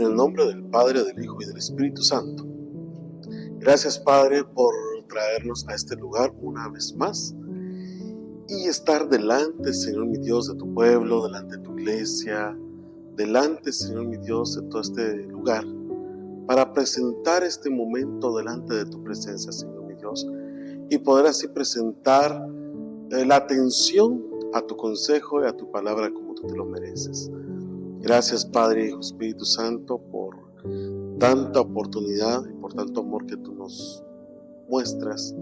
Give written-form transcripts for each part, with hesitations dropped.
En el nombre del Padre, del Hijo y del Espíritu Santo. Gracias, Padre, por traernos a este lugar una vez más y estar delante, Señor mi Dios, de tu pueblo, delante de tu iglesia, delante, Señor mi Dios, de todo este lugar, para presentar este momento delante de tu presencia, Señor mi Dios, y poder así presentar la atención a tu consejo y a tu palabra como tú te lo mereces. Gracias, Padre, Hijo, Espíritu Santo, por tanta oportunidad y por tanto amor que tú nos muestras,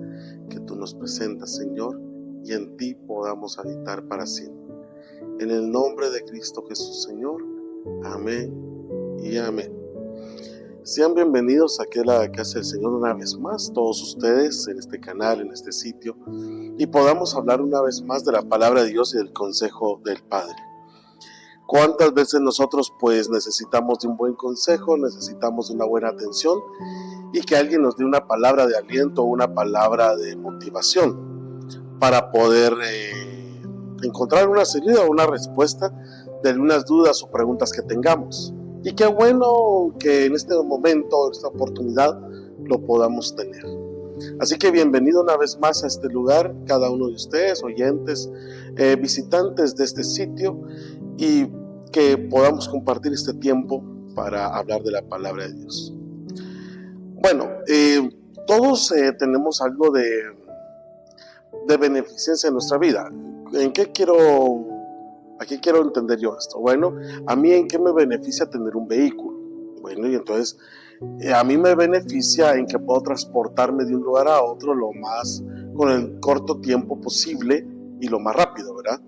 que tú nos presentas, Señor, y en ti podamos habitar para siempre. En el nombre de Cristo Jesús, Señor. Amén y amén. Sean bienvenidos aquí a la casa del Señor una vez más, todos ustedes en este canal, en este sitio, y podamos hablar una vez más de la palabra de Dios y del consejo del Padre. ¿Cuántas veces nosotros pues necesitamos de un buen consejo, necesitamos de una buena atención y que alguien nos dé una palabra de aliento o una palabra de motivación para poder encontrar una salida o una respuesta de algunas dudas o preguntas que tengamos? Y qué bueno que en este momento, en esta oportunidad, lo podamos tener. Así que bienvenido una vez más a este lugar, cada uno de ustedes, oyentes, visitantes de este sitio, y que podamos compartir este tiempo para hablar de la palabra de Dios. Bueno, todos tenemos algo de beneficencia en nuestra vida. ¿A qué quiero entender yo esto? Bueno, a mí ¿en qué me beneficia tener un vehículo? Bueno, y entonces a mí me beneficia en que puedo transportarme de un lugar a otro con el corto tiempo posible y lo más rápido, ¿verdad?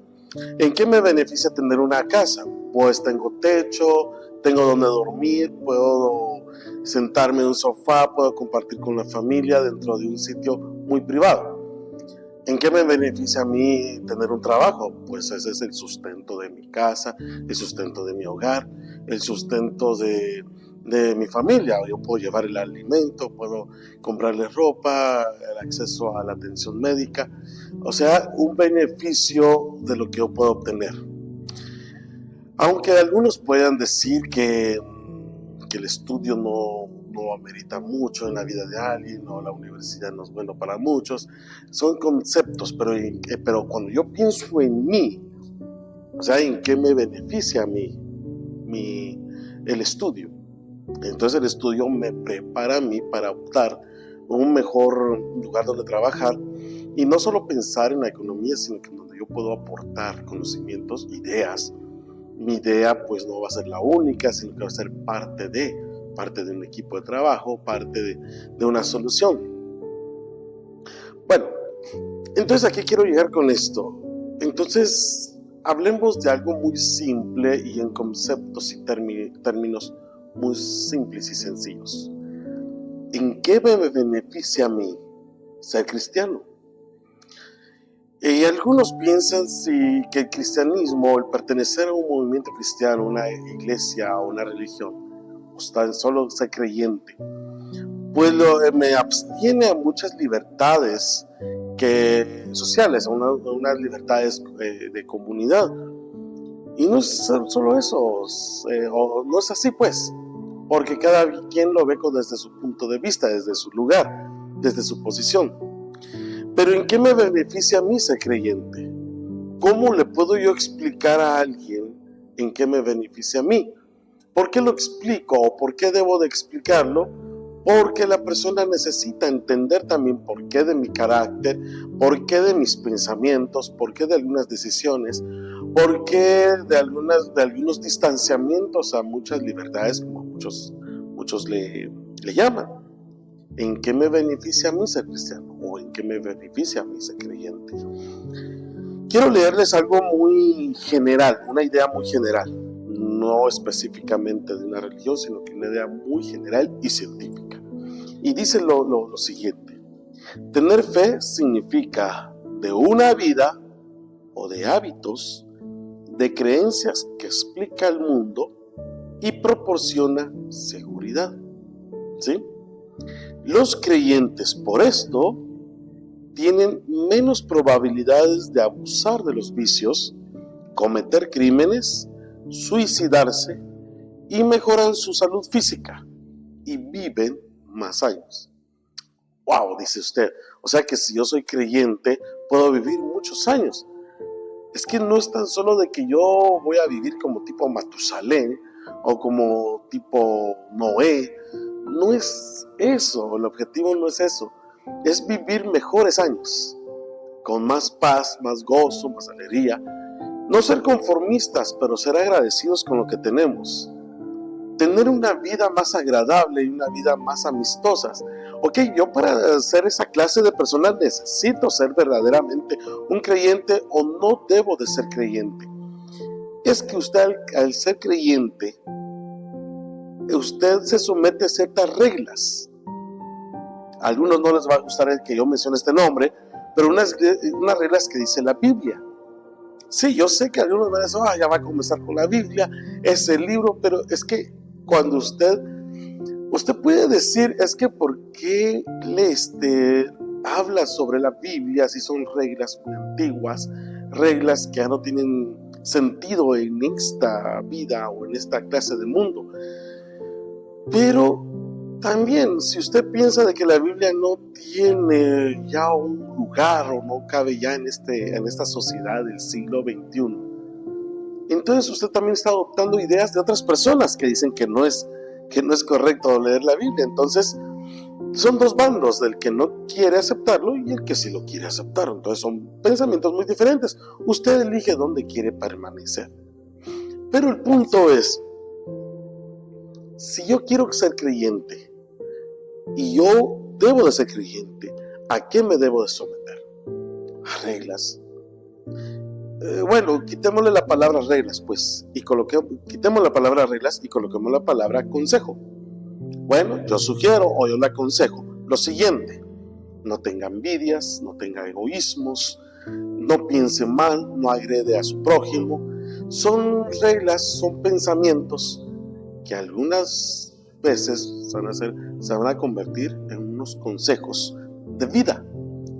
¿En qué me beneficia tener una casa? Pues tengo techo, tengo donde dormir, puedo sentarme en un sofá, puedo compartir con la familia dentro de un sitio muy privado. ¿En qué me beneficia a mí tener un trabajo? Pues ese es el sustento de mi casa, el sustento de mi hogar, el sustento de mi familia. Yo puedo llevar el alimento, puedo comprarle ropa, el acceso a la atención médica. O sea, un beneficio de lo que yo puedo obtener. Aunque algunos puedan decir que el estudio no amerita mucho en la vida de alguien, o la universidad no es bueno para muchos, son conceptos, pero cuando yo pienso en mí, o sea, en qué me beneficia a mí el estudio, entonces el estudio me prepara a mí para optar por un mejor lugar donde trabajar, y no solo pensar en la economía, sino que donde yo puedo aportar conocimientos, ideas. Mi idea pues no va a ser la única, sino que va a ser parte de un equipo de trabajo, parte de una solución. Bueno, entonces ¿a qué quiero llegar con esto? Entonces hablemos de algo muy simple y en conceptos y términos muy simples y sencillos. ¿En qué me beneficia a mí ser cristiano? Y algunos piensan que el cristianismo, el pertenecer a un movimiento cristiano, una iglesia o una religión, o tan solo ser creyente, pues me abstiene a muchas libertades sociales, a unas libertades de comunidad. Y no es solo eso, no es así pues, porque cada quien lo ve desde su punto de vista, desde su lugar, desde su posición. Pero ¿en qué me beneficia a mí ser creyente? ¿Cómo le puedo yo explicar a alguien en qué me beneficia a mí? ¿Por qué lo explico o por qué debo de explicarlo? Porque la persona necesita entender también por qué de mi carácter, por qué de mis pensamientos, por qué de algunas decisiones, por qué de algunos distanciamientos a muchas libertades, como muchos le llaman. ¿En qué me beneficia a mí ser cristiano? ¿O en qué me beneficia a mí ser creyente? Quiero leerles algo muy general, una idea muy general, no específicamente de una religión, sino que una idea muy general y científica. Y dice lo siguiente: tener fe significa de una vida o de hábitos, de creencias que explica el mundo y proporciona seguridad. ¿Sí? Los creyentes, por esto, tienen menos probabilidades de abusar de los vicios, cometer crímenes, suicidarse y mejoran su salud física y viven más años. Wow, dice usted, o sea que si yo soy creyente puedo vivir muchos años. Es que no es tan solo de que yo voy a vivir como tipo Matusalén o como tipo Noé. No es eso, el objetivo no es eso. Es vivir mejores años, con más paz, más gozo, más alegría. No ser conformistas, pero ser agradecidos con lo que tenemos. Tener una vida más agradable y una vida más amistosa. Ok, yo para ser esa clase de persona necesito ser verdaderamente un creyente o no debo de ser creyente. Es que usted al ser creyente, usted se somete a ciertas reglas. A algunos no les va a gustar el que yo mencione este nombre, pero unas reglas que dice la Biblia. Sí, yo sé que algunos van a decir, ya va a comenzar con la Biblia, ese libro, pero es que cuando usted puede decir, es que ¿por qué habla sobre la Biblia si son reglas muy antiguas, reglas que ya no tienen sentido en esta vida o en esta clase de mundo? Pero también, si usted piensa de que la Biblia no tiene ya un lugar o no cabe ya en esta sociedad del siglo XXI, entonces usted también está adoptando ideas de otras personas que dicen que no es correcto leer la Biblia. Entonces son dos bandos, del que no quiere aceptarlo y el que sí lo quiere aceptar. Entonces son pensamientos muy diferentes. Usted elige dónde quiere permanecer. Pero el punto es, si yo quiero ser creyente y yo debo de ser creyente, ¿a qué me debo de someter? A reglas. Bueno, quitémosle la palabra reglas, pues, y quitemos la palabra reglas y coloquemos la palabra consejo. Bueno, yo sugiero o yo le aconsejo lo siguiente: no tenga envidias, no tenga egoísmos, no piense mal, no agrede a su prójimo. Son reglas, son pensamientos que algunas veces se van a convertir en unos consejos de vida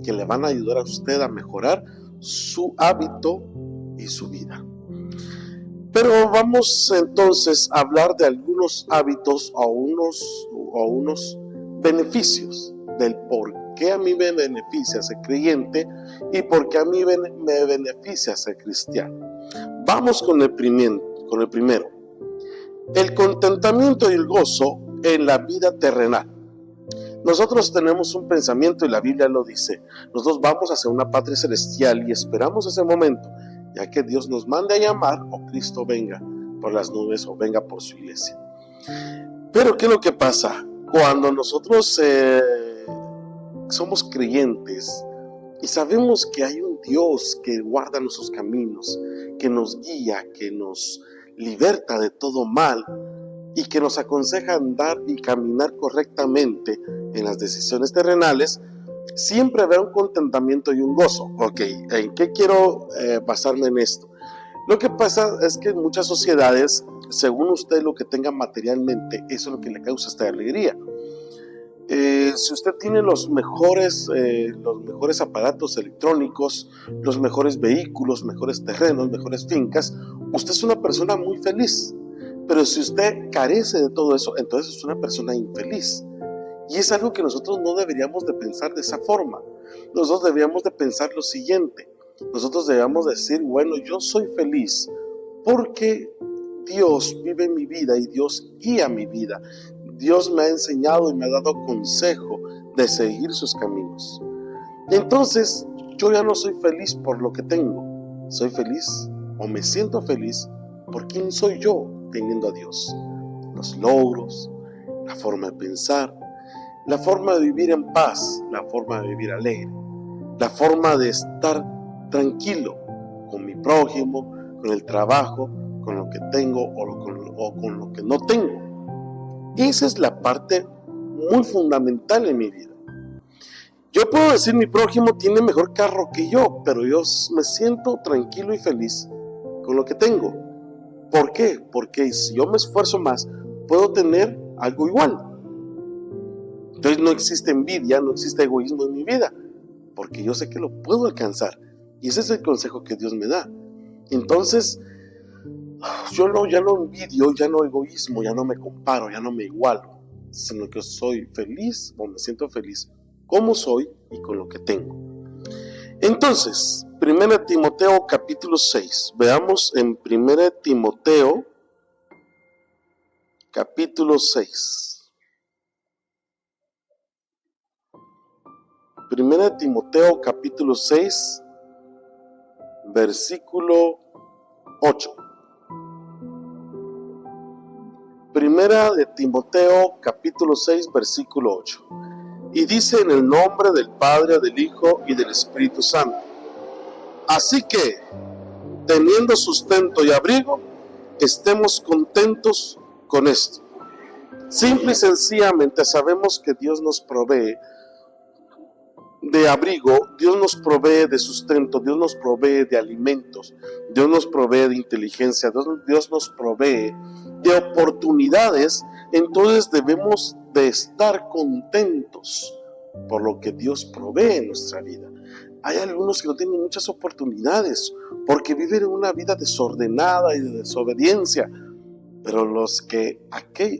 que le van a ayudar a usted a mejorar su hábito y su vida. Pero vamos entonces a hablar de algunos hábitos o unos beneficios del por qué a mí me beneficia ser creyente y por qué a mí me beneficia ser cristiano. Vamos con el primero. El contentamiento y el gozo en la vida terrenal. Nosotros tenemos un pensamiento y la Biblia lo dice. Nosotros vamos hacia una patria celestial y esperamos ese momento, ya que Dios nos mande a llamar o Cristo venga por las nubes o venga por su iglesia. Pero ¿qué es lo que pasa? Cuando nosotros somos creyentes y sabemos que hay un Dios que guarda nuestros caminos, que nos guía, que nos liberta de todo mal y que nos aconseja andar y caminar correctamente en las decisiones terrenales, siempre habrá un contentamiento y un gozo. Ok, ¿en qué quiero basarme en esto? Lo que pasa es que en muchas sociedades, según usted lo que tenga materialmente, eso es lo que le causa esta alegría. Si usted tiene los mejores aparatos electrónicos, los mejores vehículos, mejores terrenos, mejores fincas, usted es una persona muy feliz. Pero si usted carece de todo eso, entonces es una persona infeliz. Y es algo que nosotros no deberíamos de pensar de esa forma. Nosotros deberíamos de pensar lo siguiente. Nosotros deberíamos decir, bueno, yo soy feliz porque Dios vive en mi vida y Dios guía mi vida. Dios me ha enseñado y me ha dado consejo de seguir sus caminos. Entonces, yo ya no soy feliz por lo que tengo. Soy feliz o me siento feliz por quién soy yo teniendo a Dios. Los logros, la forma de pensar, la forma de vivir en paz, la forma de vivir alegre, la forma de estar tranquilo con mi prójimo, con el trabajo, con lo que tengo o con lo que no tengo. Esa es la parte muy fundamental en mi vida. Yo puedo decir mi prójimo tiene mejor carro que yo, pero yo me siento tranquilo y feliz con lo que tengo. ¿Por qué? Porque si yo me esfuerzo más, puedo tener algo igual. Entonces no existe envidia, no existe egoísmo en mi vida, porque yo sé que lo puedo alcanzar. Y ese es el consejo que Dios me da. Entonces, ya no envidio, ya no egoísmo, ya no me comparo, ya no me igualo, sino que soy feliz o me siento feliz como soy y con lo que tengo. Entonces, 1 Timoteo capítulo 6, veamos en 1 Timoteo capítulo 6. 1 Timoteo capítulo 6, versículo 8. Primera de Timoteo capítulo 6, versículo 8. Y dice en el nombre del Padre, del Hijo y del Espíritu Santo. Así que, teniendo sustento y abrigo, estemos contentos con esto. Simple y sencillamente sabemos que Dios nos provee de abrigo, Dios nos provee de sustento, Dios nos provee de alimentos, Dios nos provee de inteligencia, Dios nos provee de oportunidades. Entonces debemos de estar contentos por lo que Dios provee en nuestra vida. Hay algunos que no tienen muchas oportunidades porque viven una vida desordenada y de desobediencia. Pero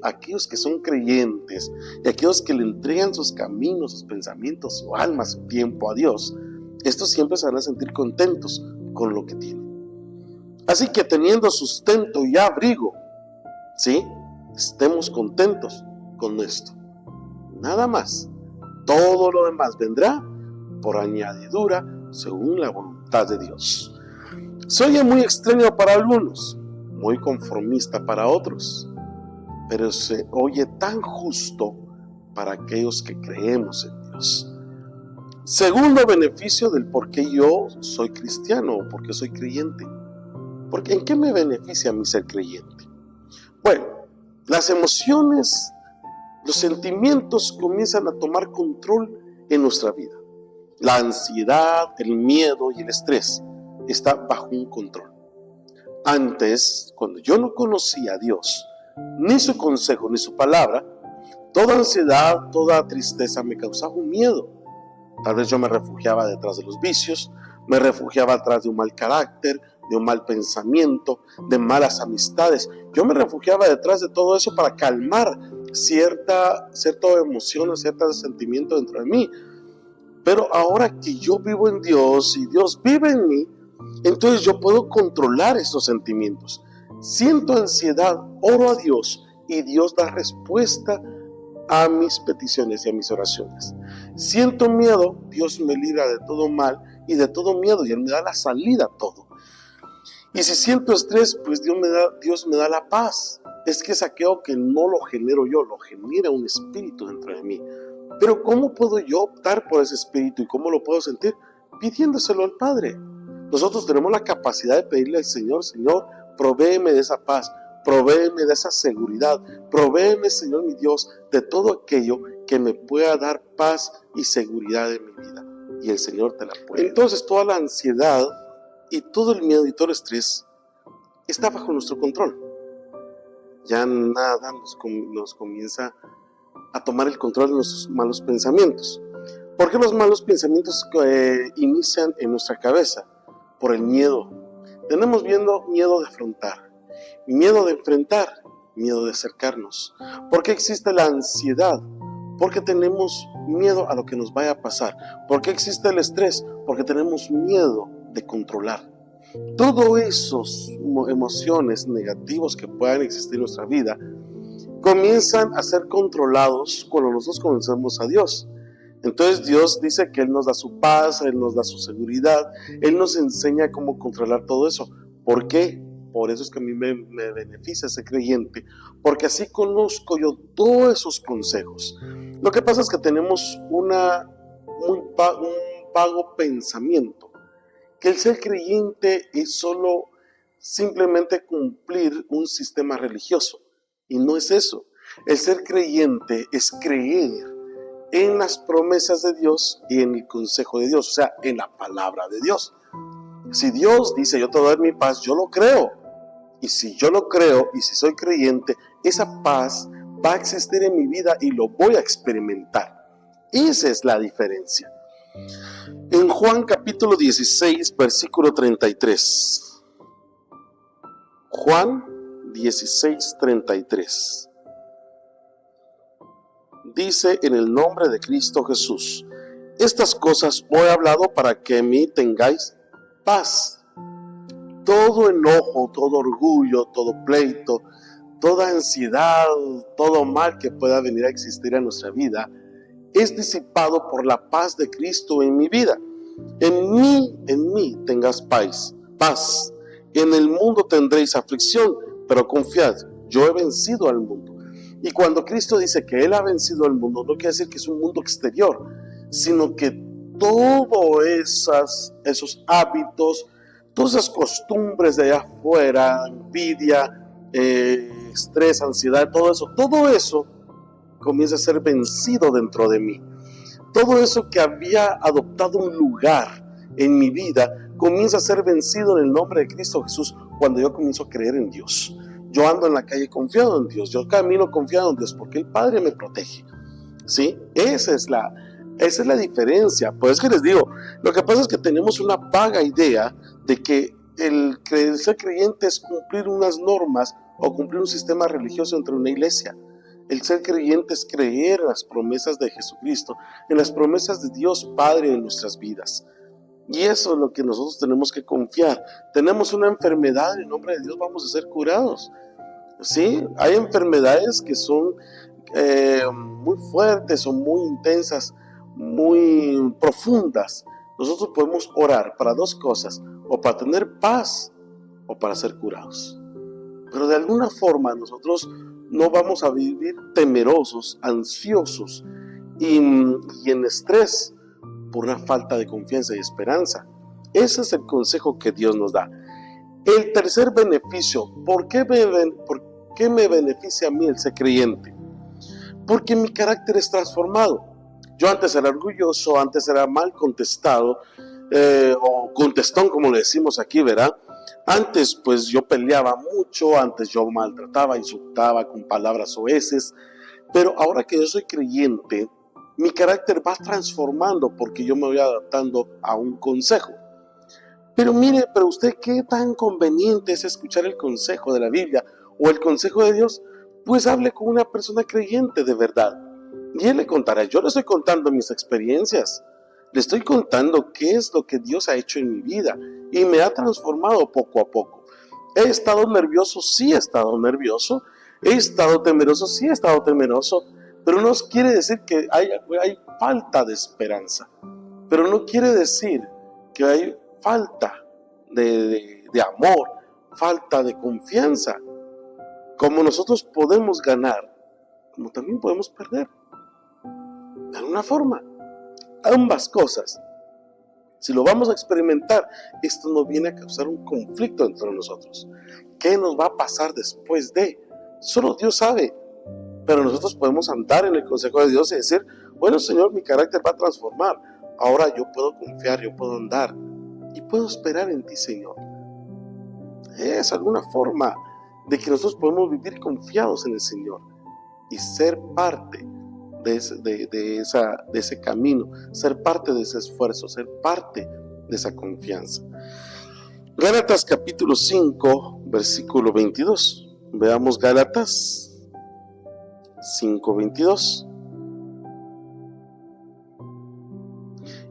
aquellos que son creyentes y aquellos que le entregan sus caminos, sus pensamientos, su alma, su tiempo a Dios, estos siempre se van a sentir contentos con lo que tienen. Así que teniendo sustento y abrigo, ¿sí? Estemos contentos con esto. Nada más. Todo lo demás vendrá por añadidura según la voluntad de Dios. Se oye muy extraño para algunos, muy conformista para otros, pero se oye tan justo para aquellos que creemos en Dios. Segundo beneficio del por qué yo soy cristiano o por qué soy creyente. Porque ¿en qué me beneficia a mí ser creyente? Bueno, las emociones, los sentimientos comienzan a tomar control en nuestra vida. La ansiedad, el miedo y el estrés está bajo un control. Antes, cuando yo no conocía a Dios, ni su consejo, ni su palabra, toda ansiedad, toda tristeza me causaba un miedo. Tal vez yo me refugiaba detrás de los vicios, me refugiaba detrás de un mal carácter, de un mal pensamiento, de malas amistades. Yo me refugiaba detrás de todo eso para calmar cierta emoción o cierto sentimiento dentro de mí. Pero ahora que yo vivo en Dios y Dios vive en mí, entonces yo puedo controlar esos sentimientos. Siento ansiedad, oro a Dios y Dios da respuesta a mis peticiones y a mis oraciones. Siento miedo, Dios me libra de todo mal y de todo miedo y Él me da la salida a todo. Y si siento estrés, pues Dios me da la paz. Es que es aquello que no lo genero yo, lo genera un espíritu dentro de mí. Pero ¿cómo puedo yo optar por ese espíritu y cómo lo puedo sentir? Pidiéndoselo al Padre. Nosotros tenemos la capacidad de pedirle al Señor, Señor, provéeme de esa paz, provéeme de esa seguridad, provéeme, Señor mi Dios, de todo aquello que me pueda dar paz y seguridad en mi vida. Y el Señor te la puede. Entonces toda la ansiedad y todo el miedo y todo el estrés está bajo nuestro control. Ya nada nos comienza a tomar el control de nuestros malos pensamientos. ¿Por qué los malos pensamientos inician en nuestra cabeza? Por el miedo. Tenemos miedo de afrontar, miedo de enfrentar, miedo de acercarnos. ¿Por qué existe la ansiedad? Porque tenemos miedo a lo que nos vaya a pasar. ¿Por qué existe el estrés? Porque tenemos miedo de controlar. Todas esas emociones negativas que puedan existir en nuestra vida comienzan a ser controlados cuando nosotros conocemos a Dios. Entonces Dios dice que Él nos da su paz, Él nos da su seguridad, Él nos enseña cómo controlar todo eso. ¿Por qué? Por eso es que a mí me beneficia ser creyente, porque así conozco yo todos esos consejos. Lo que pasa es que tenemos un vago pensamiento, que el ser creyente es solo simplemente cumplir un sistema religioso, y no es eso. El ser creyente es creer en las promesas de Dios y en el consejo de Dios, o sea, en la palabra de Dios. Si Dios dice, yo te voy a dar mi paz, yo lo creo. Y si yo lo creo y si soy creyente, esa paz va a existir en mi vida y lo voy a experimentar. Esa es la diferencia. En Juan capítulo 16, versículo 33. Juan 16:33. Dice: en el nombre de Cristo Jesús, estas cosas os he hablado para que en mí tengáis paz. Todo enojo, todo orgullo, todo pleito, toda ansiedad, todo mal que pueda venir a existir en nuestra vida, es disipado por la paz de Cristo en mi vida. En mí tengas paz. En el mundo tendréis aflicción, pero confiad, yo he vencido al mundo. Y cuando Cristo dice que Él ha vencido al mundo, no quiere decir que es un mundo exterior, sino que todos esos hábitos, todas esas costumbres de allá afuera, envidia, estrés, ansiedad, todo eso comienza a ser vencido dentro de mí. Todo eso que había adoptado un lugar en mi vida comienza a ser vencido en el nombre de Cristo Jesús cuando yo comienzo a creer en Dios. Yo ando en la calle confiado en Dios, yo camino confiado en Dios porque el Padre me protege. ¿Sí? Esa es la diferencia. Pues es que les digo, lo que pasa es que tenemos una vaga idea de que el ser creyente es cumplir unas normas o cumplir un sistema religioso dentro de una iglesia. El ser creyente es creer en las promesas de Jesucristo, en las promesas de Dios Padre en nuestras vidas. Y eso es lo que nosotros tenemos que confiar. Tenemos una enfermedad, en el nombre de Dios vamos a ser curados. ¿Sí? Hay enfermedades que son muy fuertes o muy intensas, muy profundas. Nosotros podemos orar para dos cosas: o para tener paz o para ser curados. Pero de alguna forma nosotros no vamos a vivir temerosos, ansiosos y en estrés por una falta de confianza y esperanza. Ese es el consejo que Dios nos da. El tercer beneficio: ¿por qué me beneficia a mí el ser creyente? Porque mi carácter es transformado. Yo antes era orgulloso, antes era mal contestado, o contestón como le decimos aquí, ¿verdad? Antes pues yo peleaba mucho, antes yo maltrataba, insultaba con palabras soeces, pero ahora que yo soy creyente, mi carácter va transformando porque yo me voy adaptando a un consejo. Pero mire, pero usted, ¿qué tan conveniente es escuchar el consejo de la Biblia o el consejo de Dios? Pues hable con una persona creyente de verdad. Y Él le contará. Yo le estoy contando mis experiencias. Le estoy contando qué es lo que Dios ha hecho en mi vida. Y me ha transformado poco a poco. ¿He estado nervioso? Sí he estado nervioso. ¿He estado temeroso? Sí he estado temeroso. Pero no quiere decir que hay falta de esperanza. Pero no quiere decir que hay falta de amor, falta de confianza. Como nosotros podemos ganar, como también podemos perder. De alguna forma, ambas cosas. Si lo vamos a experimentar, esto nos viene a causar un conflicto entre nosotros. ¿Qué nos va a pasar después de? Solo Dios sabe. Pero nosotros podemos andar en el consejo de Dios y decir: bueno, Señor, mi carácter va a transformar. Ahora yo puedo confiar, yo puedo andar y puedo esperar en ti, Señor. Es alguna forma de que nosotros podemos vivir confiados en el Señor y ser parte de ese camino, ser parte de ese esfuerzo, ser parte de esa confianza. Gálatas capítulo 5, versículo 22. Veamos Gálatas 5:22.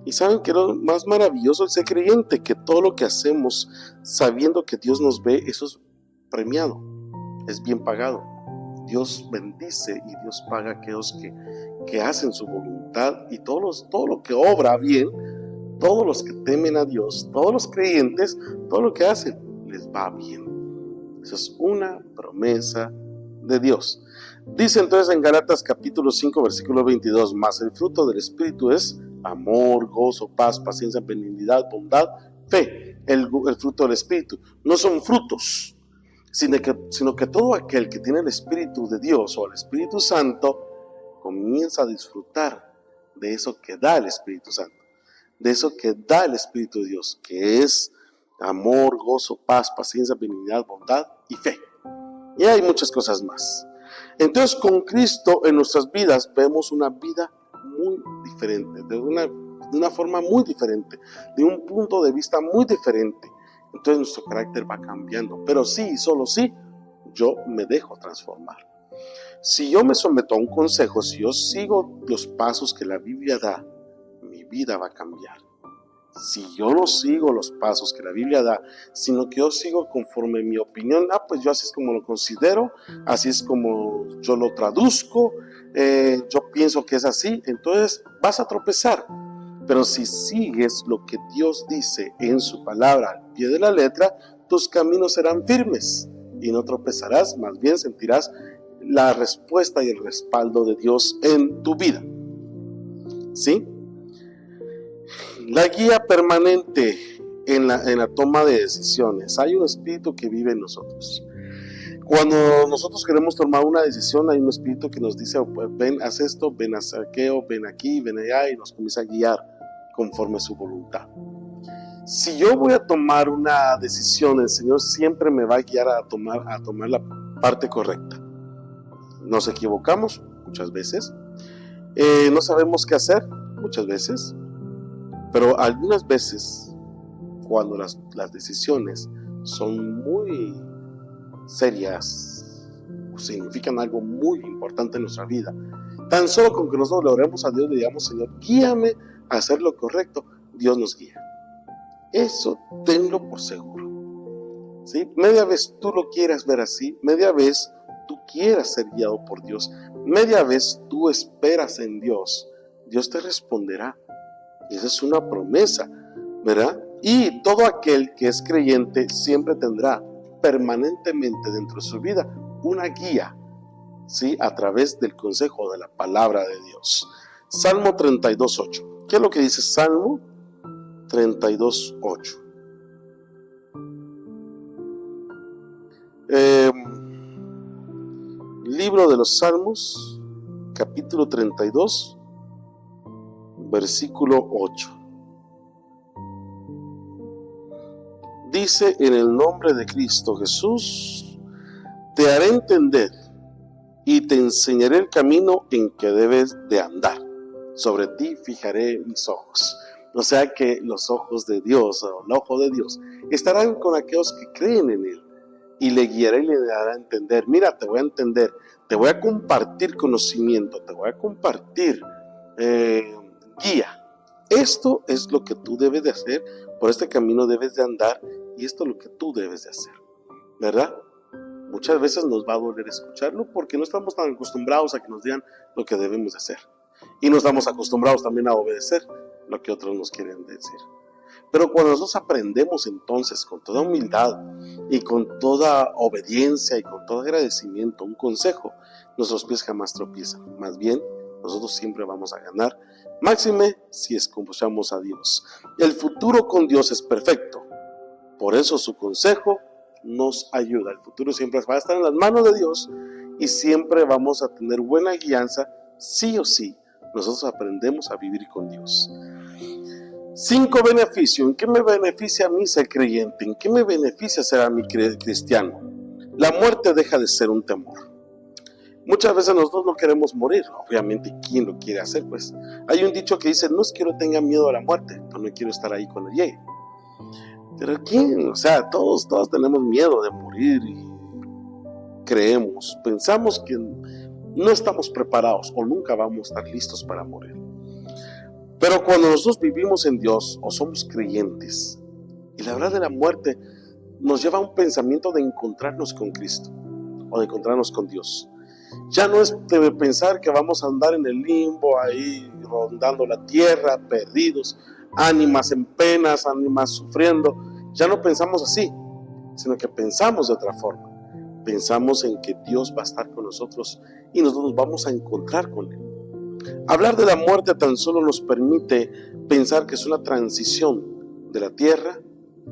Y saben que lo más maravilloso es ser creyente, que todo lo que hacemos sabiendo que Dios nos ve, eso es premiado, es bien pagado. Dios bendice y Dios paga a aquellos que hacen su voluntad, y todo lo que obra bien, todos los que temen a Dios, todos los creyentes, todo lo que hacen les va bien. Eso es una promesa de Dios. Dice entonces en Gálatas capítulo 5 versículo 22: mas el fruto del Espíritu es amor, gozo, paz, paciencia, benignidad, bondad, fe. El fruto del Espíritu no son frutos, sino que todo aquel que tiene el Espíritu de Dios o el Espíritu Santo comienza a disfrutar de eso que da el Espíritu Santo, de eso que da el Espíritu de Dios, que es amor, gozo, paz, paciencia, benignidad, bondad y fe. Y hay muchas cosas más. Entonces, con Cristo en nuestras vidas vemos una vida muy diferente, de una forma muy diferente, de un punto de vista muy diferente. entonces nuestro carácter va cambiando. Pero sí, solo sí, yo me dejo transformar. Si yo me someto a un consejo, si yo sigo los pasos que la Biblia da, mi vida va a cambiar. Si yo no sigo los pasos que la Biblia da, sino que yo sigo conforme mi opinión, pues yo así es como lo considero, así es como yo lo traduzco, yo pienso que es así, entonces vas a tropezar. Pero si sigues lo que Dios dice en su palabra al pie de la letra, tus caminos serán firmes y no tropezarás, más bien sentirás la respuesta y el respaldo de Dios en tu vida. ¿Sí? La guía permanente en la toma de decisiones. Hay un espíritu que vive en nosotros. Cuando nosotros queremos tomar una decisión, hay un espíritu que nos dice, ven, haz esto, ven, haz aquello, ven aquí, ven allá, y nos comienza a guiar conforme a su voluntad. Si yo voy a tomar una decisión, el Señor siempre me va a guiar a tomar la parte correcta. Nos equivocamos muchas veces, no sabemos qué hacer muchas veces, pero algunas veces, cuando las decisiones son muy serias, significan algo muy importante en nuestra vida, tan solo con que nosotros le oremos a Dios, le digamos, Señor, guíame a hacer lo correcto, Dios nos guía. Eso tenlo por seguro. ¿Sí? Media vez tú lo quieras ver así, media vez tú quieras ser guiado por Dios, media vez tú esperas en Dios, Dios te responderá. Y esa es una promesa, ¿verdad? Y todo aquel que es creyente siempre tendrá permanentemente dentro de su vida una guía, ¿sí? A través del consejo de la palabra de Dios. Salmo 32:8. ¿Qué es lo que dice Salmo 32:8? Libro de los Salmos, capítulo 32, versículo 8. Dice: en el nombre de Cristo Jesús, te haré entender y te enseñaré el camino en que debes de andar. Sobre ti fijaré mis ojos. O sea que los ojos de Dios, o el ojo de Dios, estarán con aquellos que creen en Él. Y le guiaré y le dará a entender. Mira, te voy a entender, te voy a compartir conocimiento, te voy a compartir guía. Esto es lo que tú debes de hacer, por este camino debes de andar, y esto es lo que tú debes de hacer, ¿verdad? Muchas veces nos va a doler escucharlo porque no estamos tan acostumbrados a que nos digan lo que debemos de hacer. Y no estamos acostumbrados también a obedecer lo que otros nos quieren decir. Pero cuando nosotros aprendemos entonces con toda humildad y con toda obediencia y con todo agradecimiento un consejo, nuestros pies jamás tropiezan. Más bien, nosotros siempre vamos a ganar. Máxime si escuchamos a Dios. El futuro con Dios es perfecto. Por eso su consejo nos ayuda. El futuro siempre va a estar en las manos de Dios y siempre vamos a tener buena guianza, sí o sí. Nosotros aprendemos a vivir con Dios. 5 beneficios. ¿En qué me beneficia a mí ser creyente? ¿En qué me beneficia ser a mí cristiano? La muerte deja de ser un temor. Muchas veces nosotros no queremos morir. Obviamente, ¿quién lo quiere hacer? Pues hay un dicho que dice, no es que no tenga miedo a la muerte, pero no quiero estar ahí cuando llegue. Pero ¿quién? O sea, todos tenemos miedo de morir y creemos, pensamos que no estamos preparados o nunca vamos a estar listos para morir. Pero cuando nosotros vivimos en Dios o somos creyentes, y la verdad de la muerte nos lleva a un pensamiento de encontrarnos con Cristo o de encontrarnos con Dios. Ya no es de pensar que vamos a andar en el limbo ahí rondando la tierra, perdidos, ánimas en penas, ánimas sufriendo. Ya no pensamos así, sino que pensamos de otra forma. Pensamos en que Dios va a estar con nosotros y nosotros vamos a encontrar con Él. Hablar de la muerte tan solo nos permite pensar que es una transición de la tierra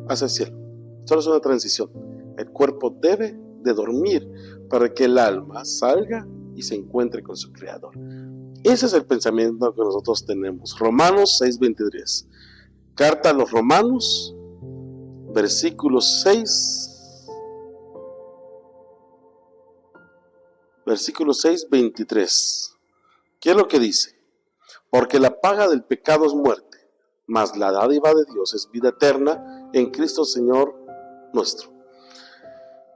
hacia el cielo. Solo es una transición. El cuerpo debe de dormir para que el alma salga y se encuentre con su Creador. Ese es el pensamiento que nosotros tenemos. Romanos 6:23. Carta a los Romanos, versículo 6, versículo 6:23. ¿Qué es lo que dice? Porque la paga del pecado es muerte, mas la dádiva de Dios es vida eterna en Cristo Señor nuestro.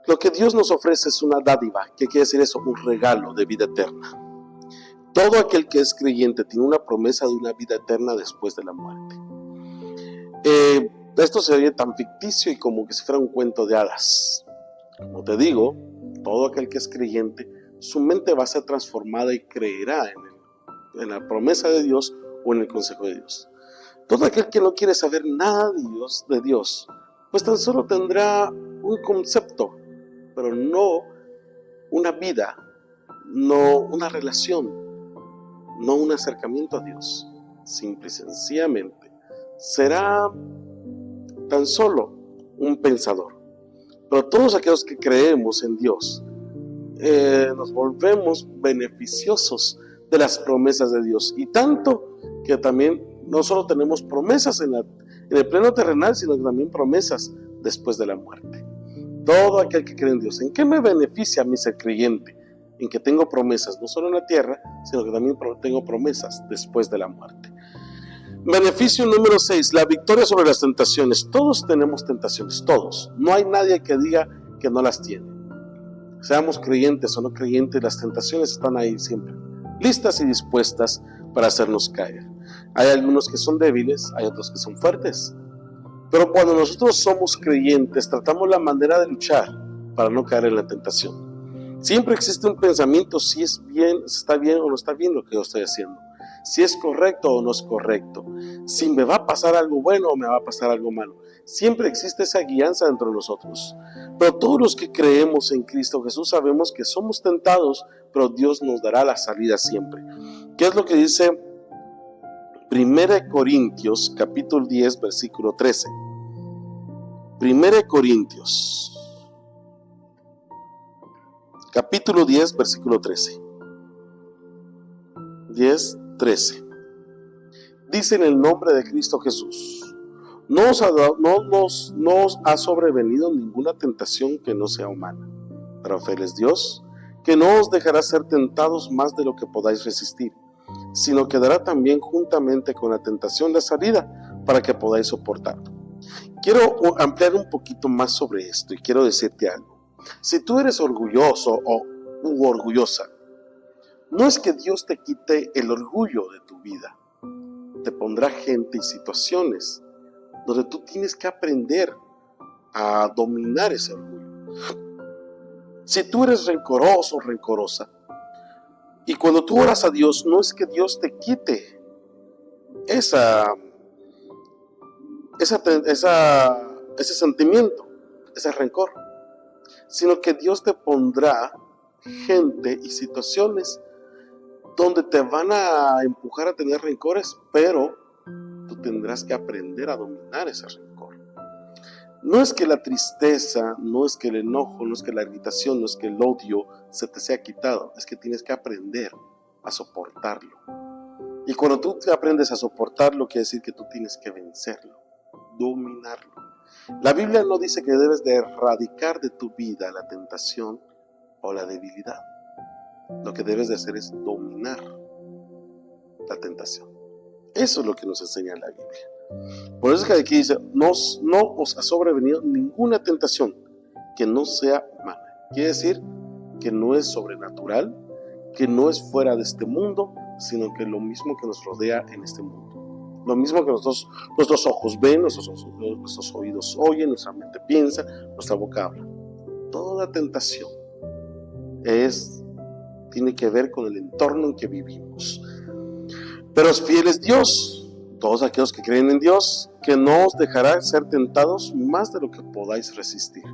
Lo que Dios nos ofrece es una dádiva. ¿Qué quiere decir eso? Un regalo de vida eterna. Todo aquel que es creyente tiene una promesa de una vida eterna después de la muerte. Esto se oye tan ficticio y como que si fuera un cuento de hadas. Como te digo, todo aquel que es creyente, su mente va a ser transformada y creerá en la promesa de Dios o en el consejo de Dios. Todo aquel que no quiere saber nada de Dios, pues tan solo tendrá un concepto, pero no una vida, no una relación, no un acercamiento a Dios. Simple y sencillamente será tan solo un pensador. Pero todos aquellos que creemos en Dios, nos volvemos beneficiosos de las promesas de Dios. Y tanto que también no solo tenemos promesas en el plano terrenal, sino que también promesas después de la muerte. Todo aquel que cree en Dios. ¿En qué me beneficia a mí ser creyente? En que tengo promesas, no solo en la tierra, sino que también tengo promesas después de la muerte. Beneficio número 6, la victoria sobre las tentaciones. Todos tenemos tentaciones, todos. No hay nadie que diga que no las tiene. Seamos creyentes o no creyentes, las tentaciones están ahí siempre, listas y dispuestas para hacernos caer. Hay algunos que son débiles, hay otros que son fuertes. Pero cuando nosotros somos creyentes, tratamos la manera de luchar para no caer en la tentación. Siempre existe un pensamiento si está bien o no está bien lo que yo estoy haciendo. Si es correcto o no es correcto, si me va a pasar algo bueno o me va a pasar algo malo. Siempre existe esa guianza dentro de nosotros. Pero todos los que creemos en Cristo Jesús sabemos que somos tentados, pero Dios nos dará la salida siempre. ¿Qué es lo que dice 1 Corintios capítulo 10 versículo 13? 1 Corintios capítulo 10 versículo 13. 10:13. Dice: en el nombre de Cristo Jesús, no os ha sobrevenido ninguna tentación que no sea humana, pero fiel es Dios, que no os dejará ser tentados más de lo que podáis resistir, sino que dará también juntamente con la tentación la salida para que podáis soportarlo. Quiero ampliar un poquito más sobre esto y quiero decirte algo. Si tú eres orgulloso u orgullosa, no es que Dios te quite el orgullo de tu vida. Te pondrá gente y situaciones donde tú tienes que aprender a dominar ese orgullo. Si tú eres rencoroso o rencorosa, y cuando tú oras a Dios, no es que Dios te quite ese sentimiento, ese rencor, sino que Dios te pondrá gente y situaciones donde te van a empujar a tener rencores, pero tú tendrás que aprender a dominar ese rencor. No es que la tristeza, no es que el enojo, no es que la irritación, no es que el odio se te sea quitado, es que tienes que aprender a soportarlo. Y cuando tú aprendes a soportarlo, quiere decir que tú tienes que vencerlo, dominarlo. La Biblia no dice que debes de erradicar de tu vida la tentación o la debilidad. Lo que debes de hacer es dominar la tentación. Eso es lo que nos enseña la Biblia. Por eso es que aquí dice: no os ha sobrevenido ninguna tentación que no sea humana. Quiere decir que no es sobrenatural, que no es fuera de este mundo, sino que es lo mismo que nos rodea en este mundo. Lo mismo que nuestros ojos ven, nuestros oídos oyen, nuestra mente piensa, nuestra boca habla. Toda tentación tiene que ver con el entorno en que vivimos. Pero es fiel es Dios, todos aquellos que creen en Dios, que no os dejará ser tentados más de lo que podáis resistir.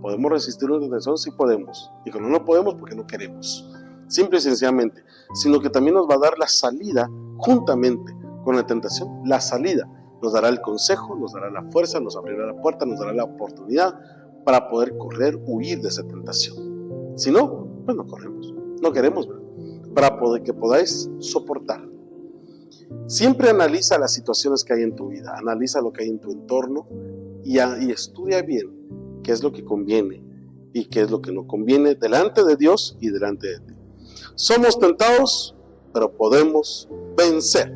¿Podemos resistir una tentación? Sí podemos. Y cuando no podemos, porque no queremos. Simple y sencillamente. Sino que también nos va a dar la salida juntamente con la tentación. La salida nos dará el consejo, nos dará la fuerza, nos abrirá la puerta, nos dará la oportunidad para poder correr, huir de esa tentación. Si no, pues no corremos. No queremos, ¿verdad? Para que podáis soportar. Siempre analiza las situaciones que hay en tu vida, analiza lo que hay en tu entorno y estudia bien qué es lo que conviene y qué es lo que no conviene delante de Dios y delante de ti. Somos tentados, pero podemos vencer.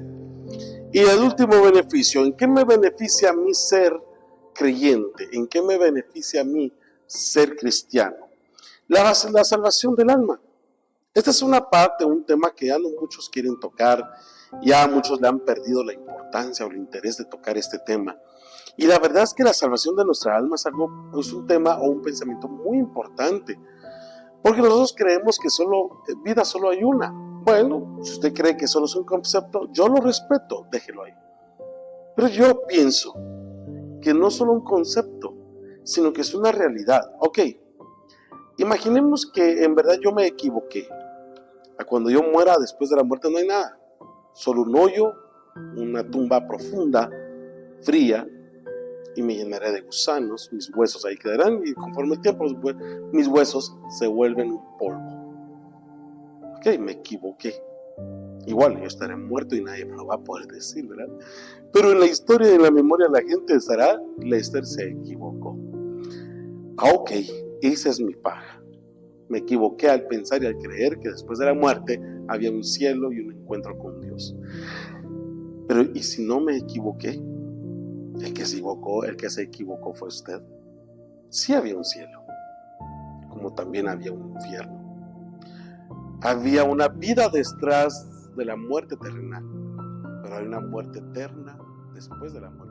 Y el último beneficio, ¿en qué me beneficia a mí ser creyente, ¿en qué me beneficia a mí ser cristiano? La salvación del alma. Esta es una parte, un tema que ya no muchos quieren tocar, ya muchos le han perdido la importancia o el interés de tocar este tema. Y la verdad es que la salvación de nuestra alma es un tema o un pensamiento muy importante, porque nosotros creemos que vida solo hay una. Bueno, si usted cree que solo es un concepto, yo lo respeto, déjelo ahí. Pero yo pienso que no solo un concepto, sino que es una realidad. Ok, imaginemos que en verdad yo me equivoqué. A cuando yo muera, después de la muerte no hay nada, solo un hoyo, una tumba profunda, fría, y me llenaré de gusanos, mis huesos ahí quedarán, y conforme el tiempo mis huesos se vuelven un polvo. Ok, me equivoqué. Igual yo estaré muerto y nadie me lo va a poder decir, ¿verdad? Pero en la historia y en la memoria la gente estará, Lester se equivocó. Ok, esa es mi paga. Me equivoqué al pensar y al creer que después de la muerte había un cielo y un encuentro con Dios. Pero ¿y si no me equivoqué? El que se equivocó fue usted. Sí había un cielo, como también había un infierno. Había una vida detrás de la muerte terrenal, pero hay una muerte eterna después de la muerte.